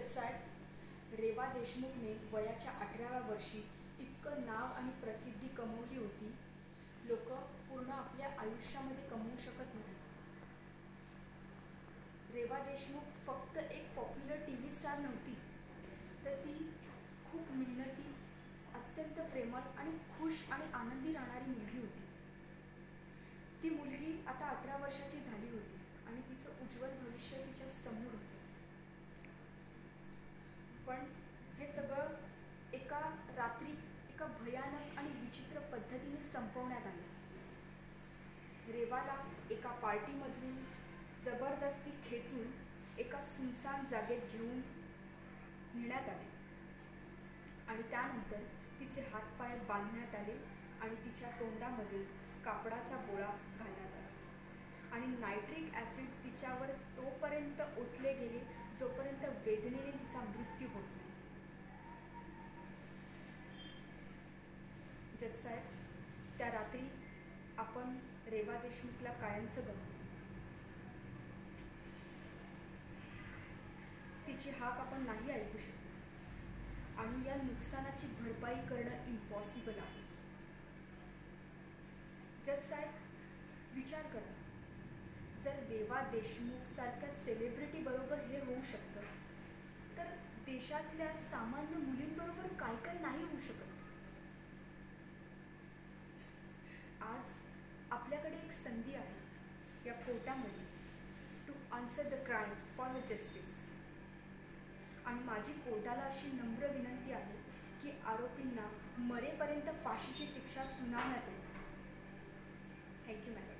जजसाहेब, रेवा देशमुखने वयाच्या 18व्या वर्षी इतकं नाव आणि प्रसिद्धी कमवली होती. लोक पूर्ण आपल्या आयुष्यामध्ये कमवू शकत नाही. रेवा देशमुख फक्त एक पॉप्युलर टी व्ही स्टार नव्हती, तर ती खूप मेहनती, अत्यंत प्रेमळ आणि खुश आणि आनंदी राहणारी मुलगी होती. ती मुलगी आता 18 वर्षाची झाली होती आणि तिचं उज्ज्वल भविष्य तिच्या समोर होतं. पण हे सगळं एका रात्री एका भयानक आणि विचित्र पद्धतीने संपवण्यात आलं. रेवाला एका पार्टीमधून जबरदस्ती खेचून एका सुनसान जागेत घेऊन नेण्यात आले आणि त्यानंतर तिचे हातपाय बांधण्यात आले आणि तिच्या तोंडामध्ये कापडाचा गोळा घालण्यात आला आणि नायट्रिक ॲसिड तिच्यावर तोपर्यंत ओतले गेले जोपर्यंत वेदनेने तिचा मृत्यू होत नाही. जजसाहेब, त्या रात्री आपण रेवा देशमुखला कायमचं गमावलं. तिची हाक आपण नाही ऐकू शकतो आणि या नुकसानाची भरपाई करणं इम्पॉसिबल आहे. जजसाहेब, विचार करा, जर रेवा देशमुख सारख्या सेलिब्रिटी बरोबर हे होऊ शकतं, तर देशातल्या सामान्य मुलींबरोबर काय काय नाही होऊ शकत. आज आपल्याकडे एक संधी आहे या कोर्टामध्ये to answer the crime for the justice. आणि माझी कोर्टाला अशी नम्र विनंती आहे की आरोपींना मरेपर्यंत फाशीची शिक्षा सुनावण्यात येईल. Thank you madam.